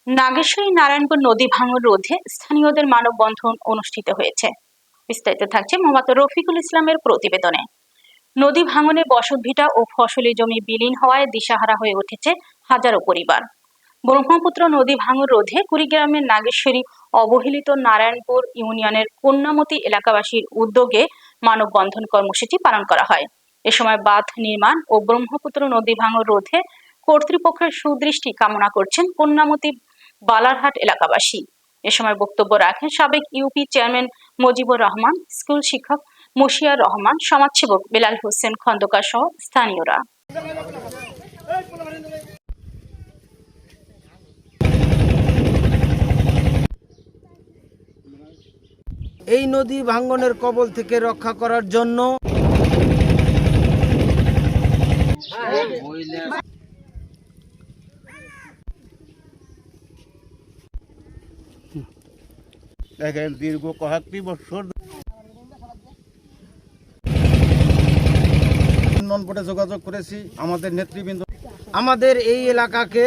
নাগেশ্বরী নারায়ণপুর নদী ভাঙন রোধে স্থানীয়দের মানববন্ধন অনুষ্ঠিত হয়েছে। বিস্তারিত থাকছে মোহাম্মদ রফিকুল ইসলামের প্রতিবেদনে। নদী ভাঙনে বসতভিটা ও ফসলি জমি বিলীন হওয়ায় দিশাহারা হয়ে উঠেছে হাজারো পরিবার। ব্রহ্মপুত্র নদী ভাঙন রোধে কুড়িগ্রামের নাগেশ্বরী অবহেলিত নারায়ণপুর ইউনিয়নের কন্যামতি এলাকাবাসীর উদ্যোগে মানববন্ধন কর্মসূচি পালন করা হয়। এ সময় বাঁধ নির্মাণ ও ব্রহ্মপুত্র নদী ভাঙন রোধে কর্তৃপক্ষের সুদৃষ্টি কামনা করছেন কন্যামতি বালারহাট এলাকাবাসী। এ সময় বক্তব্য রাখেন সাবেক UP chairman Mujibur Rahman, school শিক্ষক মুশিয়ার রহমান, সমাজসেবক বেলাল হোসেন খন্দকার সহ স্থানীয়রা। এই নদী ভাঙ্গনের কবল থেকে রক্ষা করার জন্য দেখেন দীর্ঘ কয়েকটি বছর উন্নয়ন বোর্ডে যোগাযোগ করেছি। আমাদের নেতৃবৃন্দ আমাদের এই এলাকাকে